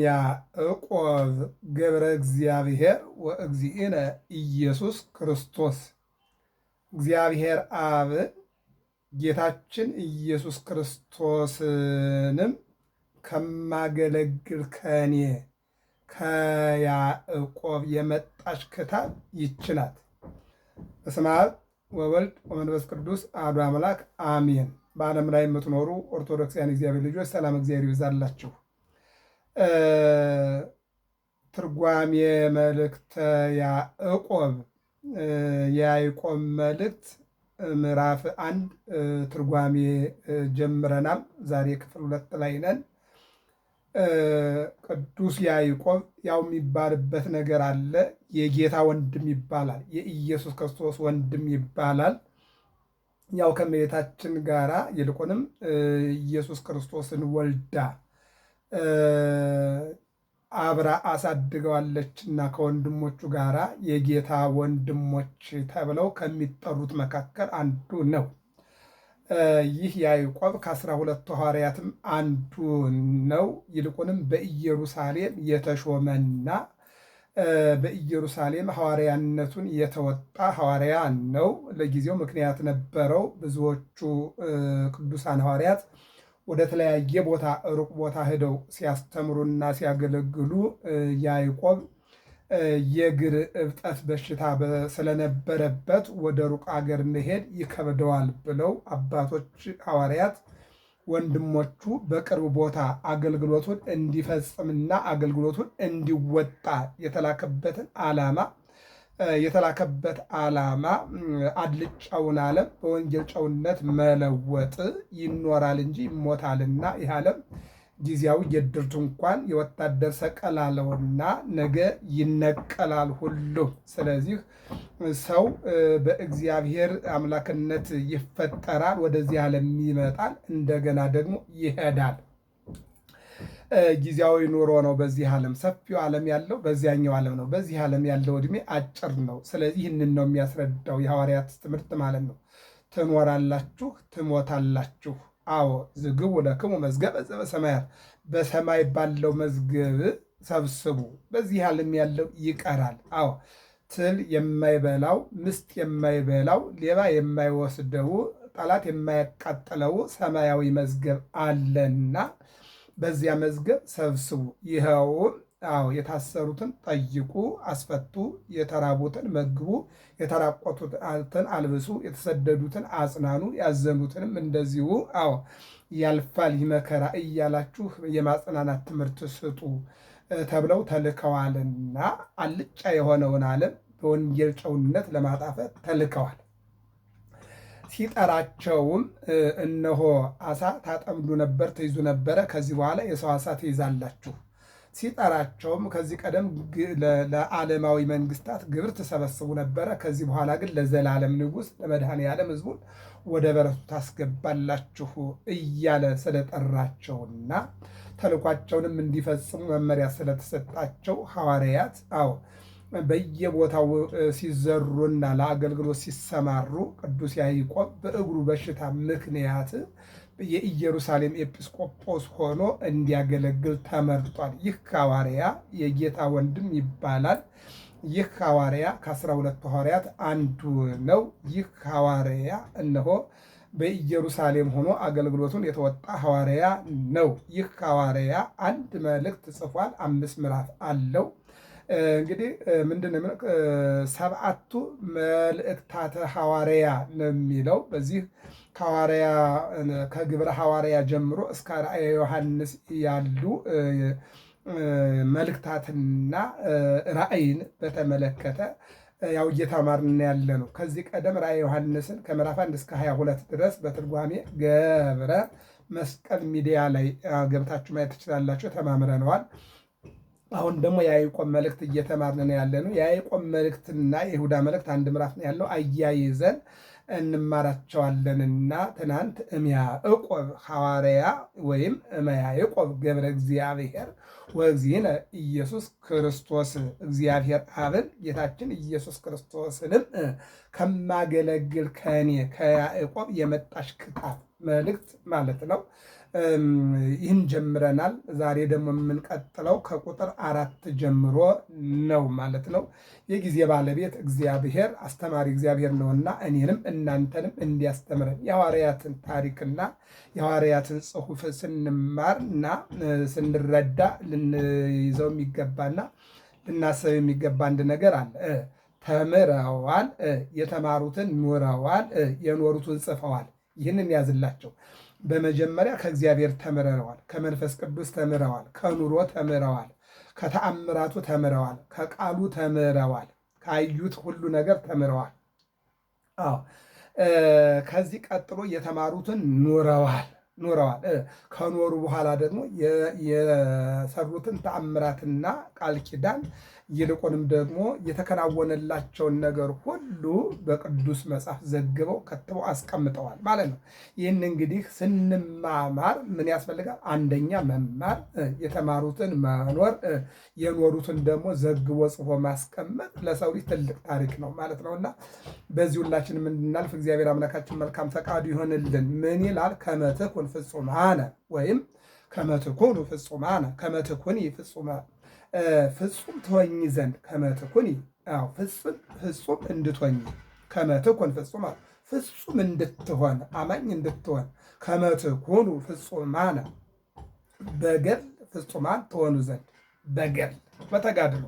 ያዕቆብ ገብረ እግዚአብሔር ወእግዚእነ ኢየሱስ ክርስቶስ። እግዚአብሔር አብ ጌታችን ኢየሱስ ክርስቶስንም ከማገለግል ከኔ ከያዕቆብ የመጣች ክታብ ይህች ናት። በስመ አብ ወወልድ ወመንፈስ ቅዱስ አሐዱ አምላክ አሜን። በዓለም ላይ የምትኖሩ ኦርቶዶክሳውያን እግዚአብሔር ልጆች ሰላም እግዚአብሔር ይብዛላችሁ። ትርጓሜ መልእክተ ያዕቆብ የያዕቆብ መልእክት ምዕራፍ 1 ትርጓሜ ጀምረናል። ዛሬ ክፍል 2 ላይ ነን። ቅዱስ ያዕቆብ ያው የሚባልበት ነገር አለ። የጌታ ወንድም ይባላል። የኢየሱስ ክርስቶስ ወንድም ይባላል። ያው ከእመቤታችን ጋራ ይልቁንም ኢየሱስ ክርስቶስን ወልዳ አብራ አሳድገዋለችና ከወንድሞቹ ጋራ የጌታ ወንድሞች ተብለው ከሚጠሩት መካከል አንዱ ነው። ይህ ያዕቆብ ከ12 ሐዋርያትም አንዱ ነው። ይልቁንም በኢየሩሳሌም የተሾመና በኢየሩሳሌም ሐዋርያነቱን የተወጣ ሐዋርያ ነው። ለጊዜው ምክንያት ነበረው። ብዙዎቹ ቅዱሳን ሐዋርያት ወደ ተለያየ ቦታ ሩቅ ቦታ ሄደው ሲያስተምሩና ሲያገለግሉ ያዕቆብ የእግር እብጠት በሽታ ስለነበረበት ወደ ሩቅ አገር መሄድ ይከብደዋል ብለው አባቶች ሐዋርያት ወንድሞቹ በቅርብ ቦታ አገልግሎቱን እንዲፈጽምና አገልግሎቱን እንዲወጣ የተላከበት ዓላማ አልጫውን ዓለም በወንጌል ጨውነት መለወጥ ይኖራል እንጂ ይሞታልና ይህ ዓለም ጊዜያዊ የድርቱ እንኳን የወታደር ሰቀል አለውና ነገ ይነቀላል ሁሉ። ስለዚህ ሰው በእግዚአብሔር አምላክነት ይፈጠራል፣ ወደዚህ ዓለም ይመጣል፣ እንደገና ደግሞ ይሄዳል። ጊዜያዊ ኑሮ ነው በዚህ ዓለም። ሰፊው ዓለም ያለው በዚያኛው ዓለም ነው። በዚህ ዓለም ያለው ዕድሜ አጭር ነው። ስለዚህ ይህንን ነው የሚያስረዳው የሐዋርያት ትምህርት ማለት ነው። ትኖራላችሁ፣ ትሞታላችሁ። አዎ ዝግቡ ለክሙ መዝገበ ዘበሰማያት፣ በሰማይ ባለው መዝገብ ሰብስቡ። በዚህ ዓለም ያለው ይቀራል። አዎ ትል የማይበላው ምስጥ የማይበላው ሌባ የማይወስደው ጠላት የማያቃጥለው ሰማያዊ መዝገብ አለና በዚያ መዝገብ ሰብስቡ። ይኸውም የታሰሩትን ጠይቁ፣ አስፈቱ፣ የተራቡትን መግቡ፣ የተራቆቱትን አልብሱ፣ የተሰደዱትን አጽናኑ፣ ያዘኑትንም እንደዚሁ ያልፋል ይህ መከራ እያላችሁ የማጽናናት ትምህርት ስጡ ተብለው ተልከዋልና አልጫ የሆነውን ዓለም በወንጌል ጨውነት ለማጣፈጥ ተልከዋል። ሲጠራቸውም እነሆ አሳ ታጠምዱ ነበር፣ ትይዙ ነበረ፣ ከዚህ በኋላ የሰው አሳ ትይዛላችሁ። ሲጠራቸውም ከዚህ ቀደም ለዓለማዊ መንግስታት ግብር ትሰበስቡ ነበረ፣ ከዚህ በኋላ ግን ለዘላለም ንጉሥ ለመድኃኔ ዓለም ሕዝቡን ወደ በረቱ ታስገባላችሁ እያለ ስለጠራቸውና ተልኳቸውንም እንዲፈጽሙ መመሪያ ስለተሰጣቸው ሐዋርያት በየቦታው ሲዘሩና ለአገልግሎት ሲሰማሩ ቅዱስ ያዕቆብ በእግሩ በሽታ ምክንያት የኢየሩሳሌም ኤጲስቆጶስ ሆኖ እንዲያገለግል ተመርጧል። ይህ ሐዋርያ የጌታ ወንድም ይባላል። ይህ ሐዋርያ ከ12 ሐዋርያት አንዱ ነው። ይህ ሐዋርያ እነሆ በኢየሩሳሌም ሆኖ አገልግሎቱን የተወጣ ሐዋርያ ነው። ይህ ሐዋርያ አንድ መልእክት ጽፏል። 5 ምዕራፍ አለው። እንግዲህ ምንድነው ሰብዓቱ መልእክታተ ሐዋርያ ነው የሚለው። በዚህ ሐዋርያ ከግብረ ሐዋርያ ጀምሮ እስከ ራእየ ዮሐንስ ያሉ መልእክታትና ራእይን በተመለከተ ያው እየተማርን ያለ ነው። ከዚህ ቀደም ራእየ ዮሐንስን ከምዕራፍ 1 እስከ 22 ድረስ በትርጓሜ ገብረ መስቀል ሚዲያ ላይ ገብታችሁ ማየት ትችላላችሁ። ተማምረነዋል። አሁን ደግሞ የያዕቆብ መልእክት እየተማርን ያለ ነው። የያዕቆብ መልእክትና የይሁዳ መልእክት አንድ ምዕራፍ ነው ያለው። አያይዘን እንማራቸዋለንና ትናንት እምያዕቆብ ሐዋርያ ወይም እምያዕቆብ ገብረ እግዚአብሔር ወእግዚእነ ኢየሱስ ክርስቶስ፣ እግዚአብሔር አብን ጌታችን ኢየሱስ ክርስቶስንም ከማገለግል ከኔ ከያዕቆብ የመጣች ክታብ መልእክት ማለት ነው። ይህን ጀምረናል። ዛሬ ደግሞ የምንቀጥለው ከቁጥር 4 ጀምሮ ነው ማለት ነው። የጊዜ ባለቤት እግዚአብሔር አስተማሪ እግዚአብሔር ነውና እኔንም እናንተንም እንዲያስተምረን የሐዋርያትን ታሪክና የሐዋርያትን ጽሑፍ ስንማርና ስንረዳ ልንይዘው የሚገባና ልናስብ የሚገባ አንድ ነገር አለ። ተምረዋል፣ የተማሩትን ኑረዋል፣ የኖሩትን ጽፈዋል። ይህንን ያዝላቸው። በመጀመሪያ ከእግዚአብሔር ተምረዋል፣ ከመንፈስ ቅዱስ ተምረዋል፣ ከኑሮ ተምረዋል፣ ከተአምራቱ ተምረዋል፣ ከቃሉ ተምረዋል፣ ካዩት ሁሉ ነገር ተምረዋል። አዎ ከዚህ ቀጥሎ የተማሩትን ኑረዋል። ከኖሩ በኋላ ደግሞ የሰሩትን ተአምራትና ቃል ኪዳን ይልቁንም ደግሞ የተከናወነላቸውን ነገር ሁሉ በቅዱስ መጽሐፍ ዘግበው ከትበው አስቀምጠዋል ማለት ነው። ይህን እንግዲህ ስንማማር ምን ያስፈልጋል? አንደኛ መማር፣ የተማሩትን መኖር፣ የኖሩትን ደግሞ ዘግቦ ጽፎ ማስቀመጥ ለሰው ልጅ ትልቅ ታሪክ ነው ማለት ነው እና በዚህ ሁላችን የምንድናልፍ እግዚአብሔር አምላካችን መልካም ፈቃዱ ይሆንልን። ምን ይላል? ከመትኩን ፍጹማነ ወይም ከመትኩኑ ፍጹማነ ከመትኩኒ ፍጹማነ ፍጹም ትሆኝ ዘንድ ከመትኩኒ ፍጹም እንድትሆኝ ከመትኩን ፍጹም እንድትሆን አማኝ እንድትሆን ከመትኩኑ ፍጹማነ በገድል ፍጹማን ትሆኑ ዘንድ በገድል በተጋድሎ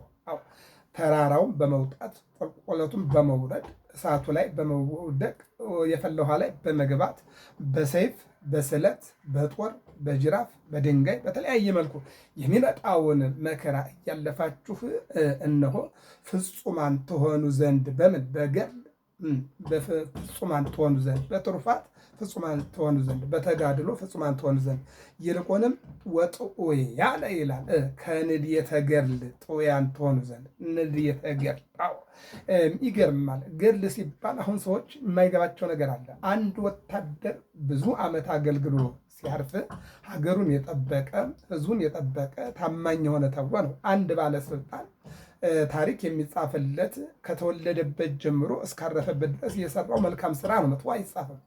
ተራራውን በመውጣት ቁልቁለቱን በመውረድ እሳቱ ላይ በመውደቅ የፈላ ውሃ ላይ በመግባት በሰይፍ በስለት በጦር በጅራፍ በድንጋይ በተለያየ መልኩ የሚመጣውን መከራ እያለፋችሁ እነሆ ፍጹማን ትሆኑ ዘንድ በምን በገድል ፍጹማን ትሆኑ ዘንድ በትሩፋት ፍጹማን ትሆኑ ዘንድ በተጋድሎ ፍጹማን ትሆኑ ዘንድ ይልቁንም ወጥዑያነ ይላል ከንድየተ ገድል ጥዑያን ትሆኑ ዘንድ ንድየተ ገድል ይገርማል። ገድል ሲባል አሁን ሰዎች የማይገባቸው ነገር አለ። አንድ ወታደር ብዙ ዓመት አገልግሎ ሲያርፍ ሀገሩን የጠበቀ ሕዝቡን የጠበቀ ታማኝ የሆነ ተብሎ ነው። አንድ ባለስልጣን ታሪክ የሚጻፍለት ከተወለደበት ጀምሮ እስካረፈበት ድረስ የሰራው መልካም ስራ ነው። መጥፎ አይጻፍም።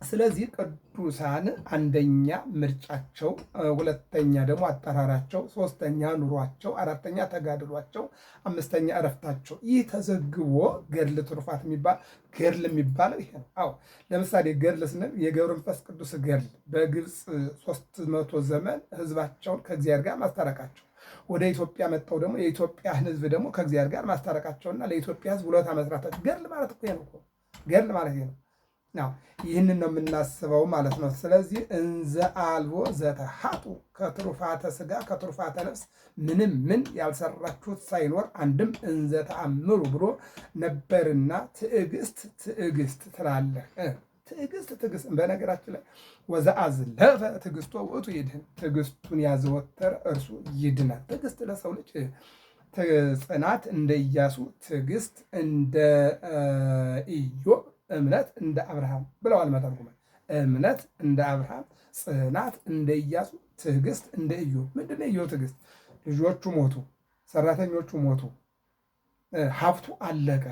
ስለዚህ ቅዱሳን አንደኛ ምርጫቸው፣ ሁለተኛ ደግሞ አጠራራቸው፣ ሶስተኛ ኑሯቸው፣ አራተኛ ተጋድሏቸው፣ አምስተኛ እረፍታቸው ይህ ተዘግቦ ገድል ትሩፋት የሚባል ገድል የሚባለው ይሄ ነው። አዎ ለምሳሌ ገድል ስንል የገብረ መንፈስ ቅዱስ ገድል በግብፅ 300 ዘመን ህዝባቸውን ከእግዚአብሔር ጋር ማስታረቃቸው፣ ወደ ኢትዮጵያ መጥተው ደግሞ የኢትዮጵያን ህዝብ ደግሞ ከእግዚአብሔር ጋር ማስታረቃቸውና ለኢትዮጵያ ህዝብ ውለታ መስራታቸው ገድል ማለት እኮ ነው። ገድል ማለት ነው። ይህንን ነው የምናስበው ማለት ነው። ስለዚህ እንዘ አልቦ ዘተሃጡ ከትሩፋተ ስጋ ከትሩፋተ ነፍስ ምንም ምን ያልሰራችሁት ሳይኖር አንድም እንዘ ተአምሩ ብሎ ነበርና ትዕግስት ትላለህ። ትዕግስት በነገራችን ላይ ወዘአዝለፈ ትዕግስቶ ውእቱ ይድህን፣ ትዕግስቱን ያዘወተረ እርሱ ይድናል። ትዕግስት ለሰው ልጅ ጽናት እንደ ኢያሱ፣ ትዕግስት እንደ ኢዮብ፣ እምነት እንደ አብርሃም ብለዋል መተርጉማን። እምነት እንደ አብርሃም፣ ጽናት እንደ ኢያሱ፣ ትዕግስት እንደ ኢዮብ። ምንድነው ኢዮብ ትዕግስት? ልጆቹ ሞቱ፣ ሰራተኞቹ ሞቱ፣ ሀብቱ አለቀ፣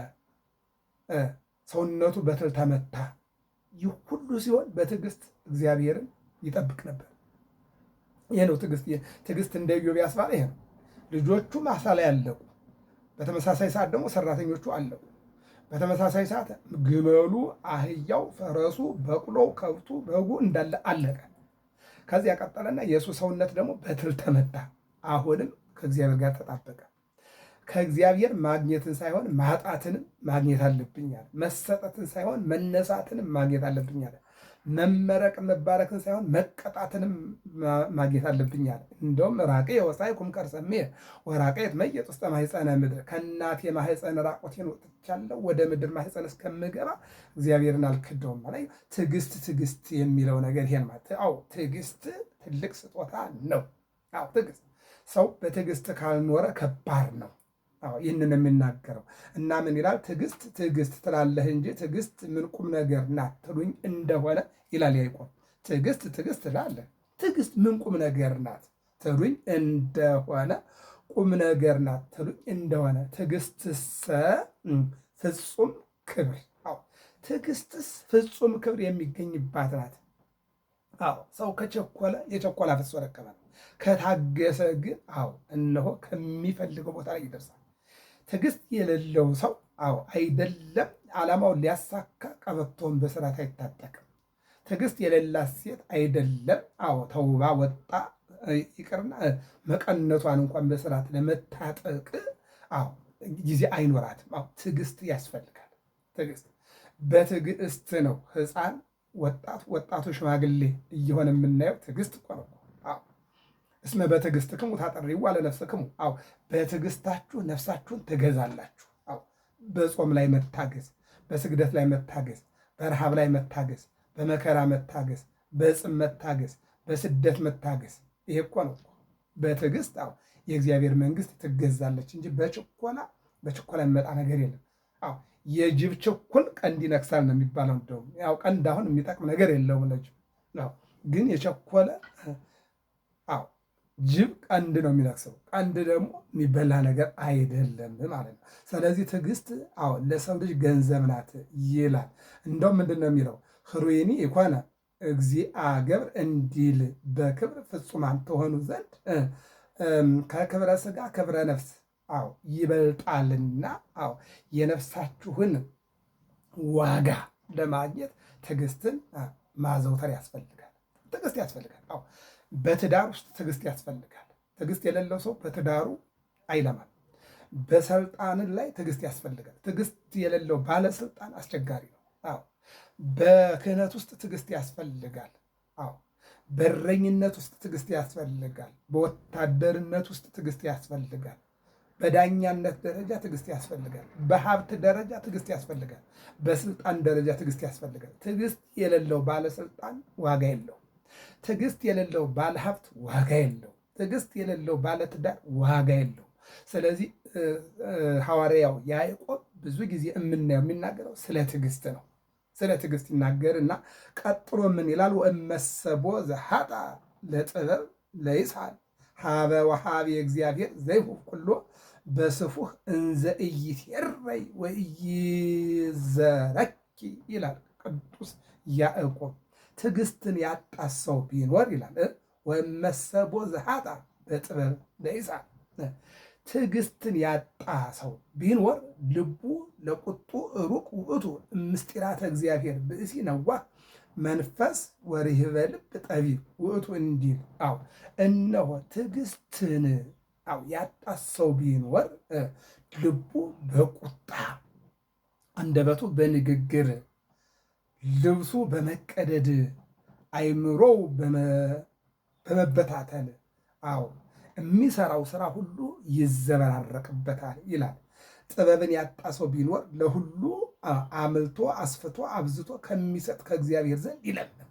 ሰውነቱ በትል ተመታ። ይህ ሁሉ ሲሆን በትዕግስት እግዚአብሔርን ይጠብቅ ነበር። ይህ ነው ትዕግስት። ትዕግስት እንደ ኢዮብ ያስባለ ይሄ ነው። ልጆቹ ማሳ ላይ አለቁ፣ በተመሳሳይ ሰዓት ደግሞ ሰራተኞቹ አለቁ። በተመሳሳይ ሰዓት ግመሉ፣ አህያው፣ ፈረሱ፣ በቅሎው፣ ከብቱ፣ በጉ እንዳለ አለቀ። ከዚያ ቀጠለና የእሱ ሰውነት ደግሞ በትል ተመታ። አሁንም ከእግዚአብሔር ጋር ተጣበቀ። ከእግዚአብሔር ማግኘትን ሳይሆን ማጣትንም ማግኘት አለብኛል። መሰጠትን ሳይሆን መነሳትንም ማግኘት አለብኛል። መመረቅ መባረክን ሳይሆን መቀጣትንም ማግኘት አለብኛል። እንደውም ራቄ ወሳይ ኩምከር ሰሜ ወራቄት መየጥ ውስጥ ማህፀነ ምድር፣ ከእናቴ ማህፀን ራቆቴን ወጥቻለሁ፣ ወደ ምድር ማህፀን እስከምገባ እግዚአብሔርን አልክደውም ማለት። ትዕግስት የሚለው ነገር ይሄን ማለት ትዕግስት ትልቅ ስጦታ ነው። ትዕግስት ሰው በትዕግስት ካልኖረ ከባድ ነው። ይህንን የሚናገረው እና ምን ይላል? ትዕግስት ትላለህ እንጂ ትዕግስት ምን ቁም ነገር ናት ትሉኝ እንደሆነ ይላል ያዕቆብ። ትዕግስት ትላለህ፣ ትዕግስት ምን ቁም ነገር ናት ትሉኝ እንደሆነ፣ ቁም ነገር ናት ትሉኝ እንደሆነ፣ ትዕግስትሰ ፍጹም ክብር፣ ትዕግስትስ ፍጹም ክብር የሚገኝባት ናት። አዎ ሰው ከቸኮለ የቸኮላ ፍስሶ ረከበ ነው። ከታገሰ ግን እነሆ ከሚፈልገው ቦታ ላይ ይደርሳል። ትዕግስት የሌለው ሰው አይደለም ዓላማውን ሊያሳካ ቀበቶውን በስርዓት አይታጠቅም። ትዕግስት የሌላት ሴት አይደለም ተውባ ወጣ ይቅርና መቀነቷን እንኳን በስርዓት ለመታጠቅ ጊዜ አይኖራትም። ትዕግስት ያስፈልጋል። ትዕግስት በትዕግስት ነው ሕፃን ወጣቱ ሽማግሌ እየሆነ የምናየው ትዕግስት እኮ ነው። እስመ በትዕግስትክሙ ታጠርይዋ ለነፍስክሙ። በትዕግስታችሁ ነፍሳችሁን ትገዛላችሁ። በጾም ላይ መታገዝ፣ በስግደት ላይ መታገዝ፣ በረሃብ ላይ መታገዝ፣ በመከራ መታገዝ፣ በጽም መታገዝ፣ በስደት መታገዝ። ይሄ እኮ ነው። በትዕግስት የእግዚአብሔር መንግስት ትገዛለች እንጂ በችኮላ የሚመጣ ነገር የለም። የጅብ ችኩል ቀንድ ይነክሳል ነው የሚባለው። እንደውም ቀንድ አሁን የሚጠቅም ነገር የለውም ለጅብ ግን የቸኮለ ጅብ ቀንድ ነው የሚነክሰው። ቀንድ ደግሞ የሚበላ ነገር አይደለም ማለት ነው። ስለዚህ ትዕግስት ለሰው ልጅ ገንዘብ ናት ይላል። እንደውም ምንድን ነው የሚለው? ህሩይኒ የኮነ እግዚአ ገብር እንዲል በክብር ፍጹማን ተሆኑ ዘንድ ከክብረ ስጋ ክብረ ነፍስ ይበልጣልና የነፍሳችሁን ዋጋ ለማግኘት ትዕግስትን ማዘውተር ያስፈልጋል። ትዕግስት ያስፈልጋል። በትዳር ውስጥ ትዕግስት ያስፈልጋል። ትዕግስት የሌለው ሰው በትዳሩ አይለማም። በስልጣን ላይ ትዕግስት ያስፈልጋል። ትዕግስት የሌለው ባለስልጣን አስቸጋሪ ነው። በክህነት ውስጥ ትዕግስት ያስፈልጋል። በእረኝነት ውስጥ ትዕግስት ያስፈልጋል። በወታደርነት ውስጥ ትዕግስት ያስፈልጋል። በዳኛነት ደረጃ ትዕግስት ያስፈልጋል። በሀብት ደረጃ ትዕግስት ያስፈልጋል። በስልጣን ደረጃ ትዕግስት ያስፈልጋል። ትዕግስት የሌለው ባለስልጣን ዋጋ የለው። ትዕግስት የሌለው ባለሀብት ዋጋ የለው። ትዕግስት የሌለው ባለትዳር ዋጋ የለው። ስለዚህ ሐዋርያው ያዕቆብ ብዙ ጊዜ የሚናገረው ስለ ትዕግስት ነው። ስለ ትዕግስት ይናገርና ቀጥሎ ምን ይላል? ወእመሰቦ ዘኃጣ ለጥበብ ለይስሐቅ ሀበ ወሀቤ እግዚአብሔር ዘይሁብ ኩሎ በስፉህ እንዘ ኢይትዔረይ ወኢይዘረኪ ይላል ቅዱስ ያዕቆብ። ትዕግስትን ያጣ ሰው ቢኖር ይላል ወእመሰቦ ዘኃጣ በጥበብ ለይስሐቅ ትዕግስትን ያጣ ሰው ቢኖር ልቡ ለቁጡ ሩቅ ውእቱ ምስጢራተ እግዚአብሔር ብእሲ ነዋህ መንፈስ ወርህበ ልብ ጠቢብ ውእቱ እንዲል እነሆ ትዕግስትን ያጣ ሰው ቢኖር ልቡ በቁጣ አንደበቱ በንግግር ልብሱ በመቀደድ አይምሮው በመበታተን የሚሰራው ስራ ሁሉ ይዘበራረቅበታል ይላል። ጥበብን ያጣ ሰው ቢኖር ለሁሉ አምልቶ አስፍቶ አብዝቶ ከሚሰጥ ከእግዚአብሔር ዘንድ ይለምን።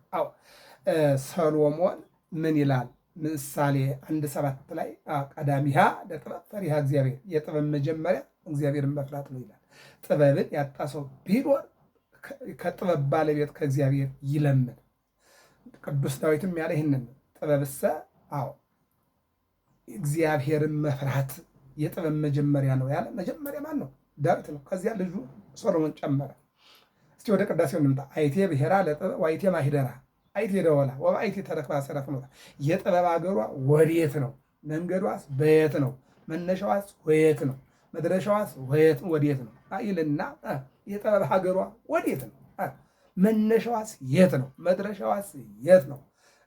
ሰሎሞን ምን ይላል? ምሳሌ 1:7 ላይ ቀዳሚሃ ለጥበብ ፈሪሃ እግዚአብሔር፣ የጥበብ መጀመሪያ እግዚአብሔርን መፍራት ነው ይላል። ጥበብን ያጣ ሰው ቢኖር ከጥበብ ባለቤት ከእግዚአብሔር ይለምን። ቅዱስ ዳዊትም ያለ ይህንን ጥበብሰ እግዚአብሔርን መፍራት የጥበብ መጀመሪያ ነው ያለ። መጀመሪያ ማን ነው? ዳዊት ነው። ከዚያ ልጁ ሶሎሞን ጨመረ። እስቲ ወደ ቅዳሴው እንምጣ። አይቴ ብሔራ ለጥበብ ዋይቴ ማሂደራ አይቴ ደወላ ወባይቴ ተረክባ ሰረፍኖታ። የጥበብ አገሯ ወዴት ነው? መንገዷስ በየት ነው? መነሻዋስ ወየት ነው? መድረሻዋስ ወዴት ነው ይልና የጥበብ ሀገሯ ወዴት ነው? መነሻዋስ የት ነው? መድረሻዋስ የት ነው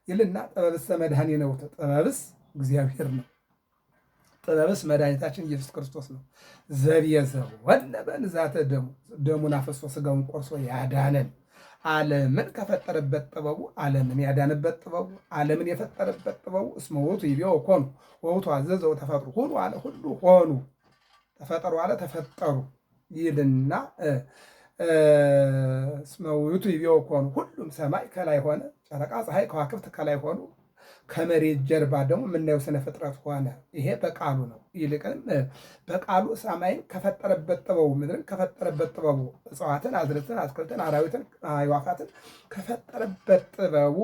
ይልና ጥበብሰ መድኃኒነ ውእቱ፣ ጥበብስ እግዚአብሔር ነው። ጥበብስ መድኃኒታችን ኢየሱስ ክርስቶስ ነው። ዘብየዘወነ በንዛተ ደሙ፣ ደሙን አፈሶ ስጋውን ቆርሶ ያዳነን፣ ዓለምን ከፈጠረበት ጥበቡ ዓለምን ያዳነበት ጥበቡ ዓለምን የፈጠረበት ጥበቡ እስመ ውእቱ ይቤ ኮኑ ወውእቱ አዘዘ ተፈጥሩ ሁኑ አለ፣ ሁሉ ሆኑ፣ ተፈጠሩ አለ፣ ተፈጠሩ ይልና እስመ ውእቱ ይቤ ኮኑ፣ ሁሉም ሰማይ ከላይ ሆነ፣ ጨረቃ ፀሐይ ከዋክብት ከላይ ሆኑ፣ ከመሬት ጀርባ ደግሞ የምናየው ስነ ፍጥረት ሆነ። ይሄ በቃሉ ነው። ይልቅንም በቃሉ ሰማይን ከፈጠረበት ጥበቡ፣ ምድርን ከፈጠረበት ጥበቡ፣ እጽዋትን፣ አዝርዕትን፣ አትክልትን፣ አራዊትን፣ አዕዋፋትን ከፈጠረበት ጥበቡ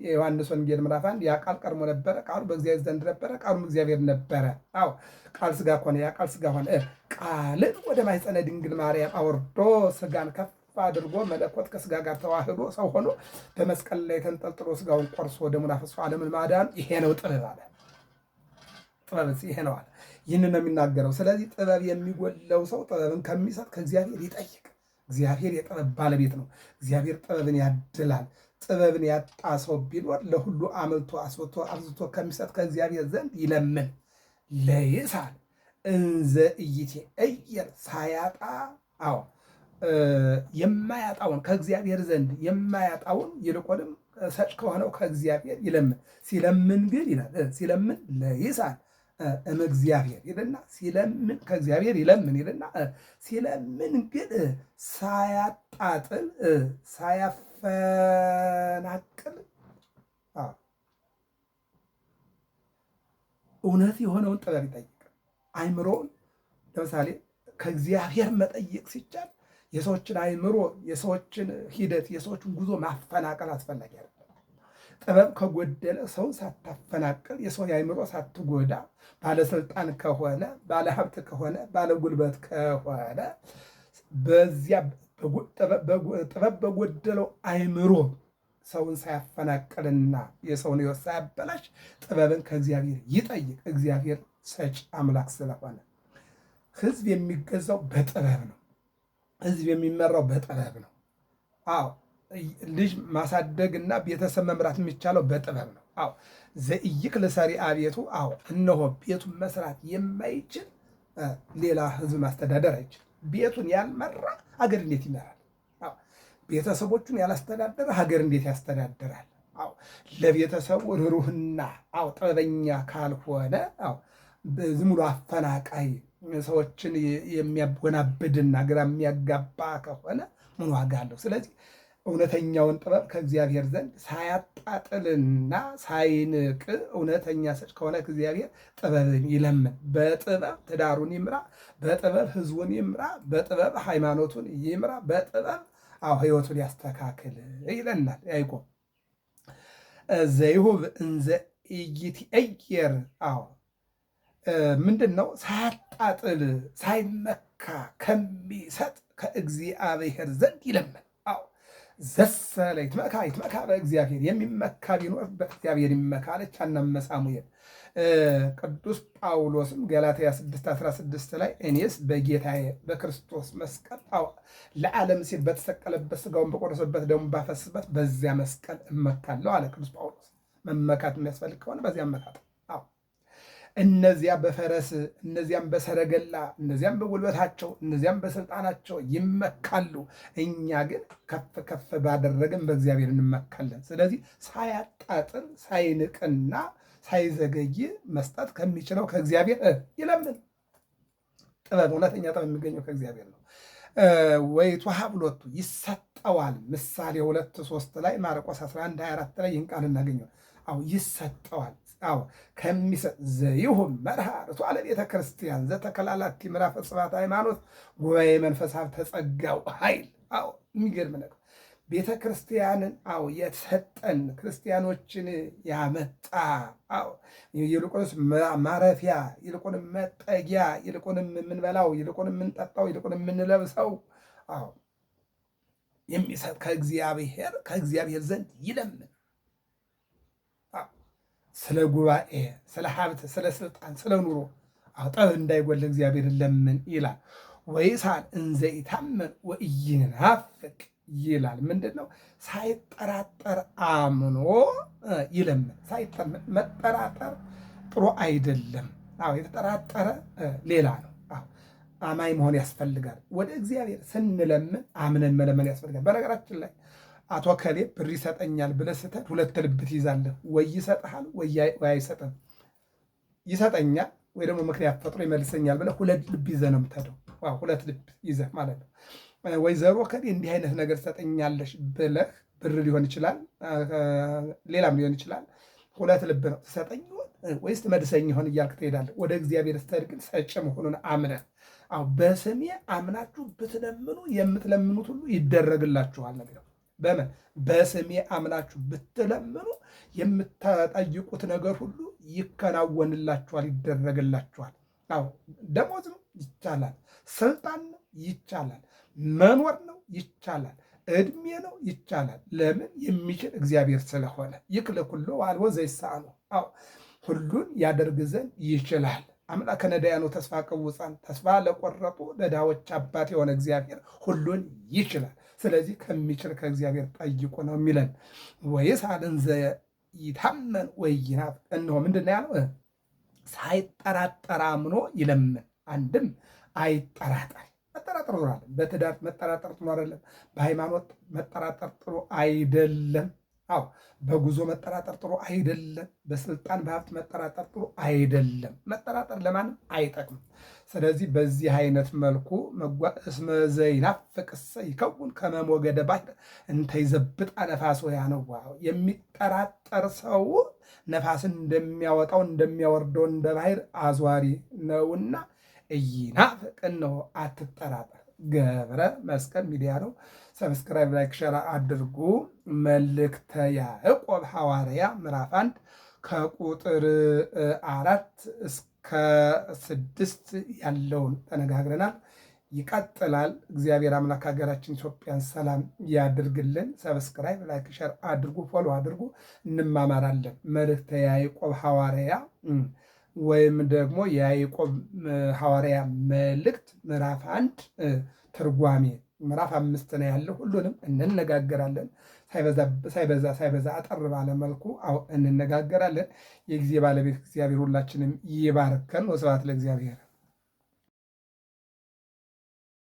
የዮሐንስ ወንጌል ምዕራፍ 1 ያ ቃል ቀድሞ ነበረ፣ ቃሉ በእግዚአብሔር ዘንድ ነበረ፣ ቃሉም እግዚአብሔር ነበረ። ቃል ስጋ ሆነ፣ ያ ቃል ስጋ ሆነ። ቃልን ወደ ማኅፀነ ድንግል ማርያም አውርዶ ስጋን ከፍ አድርጎ መለኮት ከስጋ ጋር ተዋህዶ ሰው ሆኖ በመስቀል ላይ ተንጠልጥሎ ስጋውን ቆርሶ ደሙን አፍስሶ ዓለምን ማዳን ይሄ ነው ጥበብ አለ። ጥበብ ይሄ ነው አለ። ይህንን ነው የሚናገረው። ስለዚህ ጥበብ የሚጎለው ሰው ጥበብን ከሚሰጥ ከእግዚአብሔር ይጠይቅ። እግዚአብሔር የጥበብ ባለቤት ነው። እግዚአብሔር ጥበብን ያድላል። ጥበብን ያጣ ሰው ቢኖር ለሁሉ አመልቶ አስወጥቶ አብዝቶ ከሚሰጥ ከእግዚአብሔር ዘንድ ይለምን። ለይሳል እንዘ ኢይትዔየር ሳያጣ የማያጣውን ከእግዚአብሔር ዘንድ የማያጣውን ይልቁንም ሰጭ ከሆነው ከእግዚአብሔር ይለምን። ሲለምን ግን ይላል ሲለምን ለይሳል እግዚአብሔር ይልና ሲለምን ከእግዚአብሔር ይለምን ይልና ሲለምን ግን ሳያጣጥል ሳያፈናቅል እውነት የሆነውን ጥበብ ይጠይቅ። አይምሮውን ለምሳሌ ከእግዚአብሔር መጠየቅ ሲቻል የሰዎችን አይምሮ፣ የሰዎችን ሂደት፣ የሰዎችን ጉዞ ማፈናቀል አስፈላጊ አይደለም። ጥበብ ከጎደለ ሰውን ሳታፈናቅል የሰው አይምሮ ሳትጎዳ ባለስልጣን ከሆነ ባለሀብት ከሆነ ባለጉልበት ከሆነ በዚያ ጥበብ በጎደለው አይምሮ ሰውን ሳያፈናቅልና የሰውን ሕይወት ሳያበላሽ ጥበብን ከእግዚአብሔር ይጠይቅ። እግዚአብሔር ሰጪ አምላክ ስለሆነ ሕዝብ የሚገዛው በጥበብ ነው። ሕዝብ የሚመራው በጥበብ ነው። አዎ ልጅ ማሳደግና ቤተሰብ መምራት የሚቻለው በጥበብ ነው። አዎ ዘኢይክል ሰሪዐ ቤቱ። አዎ እነሆ ቤቱን መስራት የማይችል ሌላ ሕዝብ ማስተዳደር አይችልም። ቤቱን ያልመራ ሀገር እንዴት ይመራል? አዎ ቤተሰቦቹን ያላስተዳደረ ሀገር እንዴት ያስተዳድራል? አዎ ለቤተሰቡ ርኅሩህና ጥበበኛ ካልሆነ ዝም ብሎ አፈናቃይ ሰዎችን የሚያወናብድና ግራ የሚያጋባ ከሆነ ምን ዋጋ አለው? ስለዚህ እውነተኛውን ጥበብ ከእግዚአብሔር ዘንድ ሳያጣጥልና ሳይንቅ እውነተኛ ሰጭ ከሆነ ከእግዚአብሔር ጥበብን ይለምን። በጥበብ ትዳሩን ይምራ፣ በጥበብ ሕዝቡን ይምራ፣ በጥበብ ሃይማኖቱን ይምራ፣ በጥበብ ሕይወቱን ያስተካክል ይለናል ያዕቆብ። ዘይሁብ እንዘ ኢይትዔየር ምንድን ነው? ሳያጣጥል ሳይመካ ከሚሰጥ ከእግዚአብሔር ዘንድ ይለምን። ዘሰለ ይትመካ በእግዚአብሔር። የሚመካ ቢኖር በእግዚአብሔር ይመካ አለች ሐናም ሳሙኤል። ቅዱስ ጳውሎስም ገላትያ 6:16 ላይ እኔስ በጌታዬ በክርስቶስ መስቀል ለዓለም ሲል በተሰቀለበት ስጋውን በቆረሰበት ደሙን ባፈስበት በዚያ መስቀል እመካለሁ አለ ቅዱስ ጳውሎስ። መመካት የሚያስፈልግ ከሆነ በዚያ መካት። እነዚያ በፈረስ እነዚያም በሰረገላ እነዚያም በጉልበታቸው እነዚያም በስልጣናቸው ይመካሉ። እኛ ግን ከፍ ከፍ ባደረግን በእግዚአብሔር እንመካለን። ስለዚህ ሳያጣጥል ሳይንቅና ሳይዘገይ መስጠት ከሚችለው ከእግዚአብሔር ይለምን። ጥበብ እውነተኛ ጥበብ የሚገኘው ከእግዚአብሔር ነው። ወይትወሀብ ሎቱ ይሰጠዋል። ምሳሌ 2:3 ላይ ማርቆስ 11:24 ላይ ይህን ቃል እናገኘው። ይሰጠዋል ከሚሰጥ ዘይሁን መርሃ ርቱዐ ለቤተ ክርስቲያን ዘተከላላቲ ምዕራፈ ጽባተ ሃይማኖት ጉባኤ መንፈስ ሀብተ ጸጋው ኃይል። የሚገርም ነገር ቤተ ክርስቲያንን የተሰጠን ክርስቲያኖችን ያመጣ ይልቁንስ ማረፊያ ይልቁንም መጠጊያ ይልቁንም የምንበላው ይልቁንም የምንጠጣው ይልቁንም የምንለብሰው የሚሰጥ ከእግዚአብሔር ዘንድ ይለምን። ስለ ጉባኤ፣ ስለ ሀብት፣ ስለ ስልጣን፣ ስለ ኑሮ ጥበብ እንዳይጎል እግዚአብሔር ለምን ይላል። ወይሳል እንዘ ኢታመን ወኢይናፍቅ ይላል። ምንድን ነው? ሳይጠራጠር አምኖ ይለምን። መጠራጠር ጥሩ አይደለም። የተጠራጠረ ሌላ ነው። አማኝ መሆን ያስፈልጋል። ወደ እግዚአብሔር ስንለምን አምነን መለመን ያስፈልጋል። በነገራችን ላይ አቶ ከሌ ብር ይሰጠኛል ብለህ ስትሄድ ሁለት ልብ ትይዛለህ። ወይ ይሰጥሃል ወይ አይሰጥም። ይሰጠኛል ወይ ደግሞ ምክንያት ፈጥሮ ይመልሰኛል ብለህ ሁለት ልብ ይዘህ ነው የምትሄደው። ሁለት ልብ ይዘህ ማለት ነው። ወይዘሮ ከሌ እንዲህ አይነት ነገር ትሰጠኛለሽ ብለህ ብር ሊሆን ይችላል፣ ሌላም ሊሆን ይችላል። ሁለት ልብ ነው። ትሰጠኝ ይሆን ወይስ ትመልሰኝ ይሆን እያልክ ትሄዳለህ። ወደ እግዚአብሔር ስትሄድ ግን ሰጭ መሆኑን አምነህ በስሜ አምናችሁ ብትለምኑ የምትለምኑት ሁሉ ይደረግላችኋል ነው። በምን በስሜ አምናችሁ ብትለምኑ የምትጠይቁት ነገር ሁሉ ይከናወንላችኋል፣ ይደረግላችኋል። ደሞዝ ነው ይቻላል፣ ስልጣን ነው ይቻላል፣ መኖር ነው ይቻላል። እድሜ ነው ይቻላል። ለምን? የሚችል እግዚአብሔር ስለሆነ። ይክል ኩሎ ወአልቦ ዘይሳነው። አዎ ሁሉን ያደርግ ዘንድ ይችላል። አምላከ ነዳያኑ ተስፋ ቅውፃን፣ ተስፋ ለቆረጡ ለድሆች አባት የሆነ እግዚአብሔር ሁሉን ይችላል። ስለዚህ ከሚችል ከእግዚአብሔር ጠይቁ ነው የሚለን። ወይስ አለን ዘይታመን ወይናፍቅ። እነሆ ምንድን ነው ያለው? ሳይጠራጠር አምኖ ይለምን። አንድም አይጠራጠር። መጠራጠር ጥሩ አይደለም። በትዳር መጠራጠር ጥሩ አይደለም። በሃይማኖት መጠራጠር ጥሩ አይደለም። አዎ በጉዞ መጠራጠር ጥሩ አይደለም። በስልጣን በሀብት መጠራጠር ጥሩ አይደለም። መጠራጠር ለማንም አይጠቅምም። ስለዚህ በዚህ አይነት መልኩ እስመ ዘይናፍቅሰ ይከውን ከመ ሞገደ ባሕር እንተ ይዘብጣ ነፋሶ ያነዋ። የሚጠራጠር ሰው ነፋስን እንደሚያወጣው እንደሚያወርደው እንደ ባሕር አዟሪ ነውና ኢይናፍቅ ነው፣ አትጠራጠር። ገብረ መስቀል ሚዲያ ነው። ሰብስክራይብ፣ ላይክ፣ ሸር አድርጉ። መልእክተ ያዕቆብ ሐዋርያ ምዕራፍ 1 ከቁጥር 4 እስከ 6 ያለውን ተነጋግረናል። ይቀጥላል። እግዚአብሔር አምላክ ሀገራችን ኢትዮጵያን ሰላም ያድርግልን። ሰብስክራይብ፣ ላይክ፣ ሸር አድርጉ፣ ፎሎ አድርጉ። እንማማራለን። መልእክተ ያዕቆብ ሐዋርያ ወይም ደግሞ የያዕቆብ ሐዋርያ መልእክት ምዕራፍ 1 ትርጓሜ ምዕራፍ 5 ነው ያለው። ሁሉንም እንነጋገራለን። ሳይበዛ አጠር ባለ መልኩ እንነጋገራለን። የጊዜ ባለቤት እግዚአብሔር ሁላችንም ይባርከን። ወስብሐት ለእግዚአብሔር።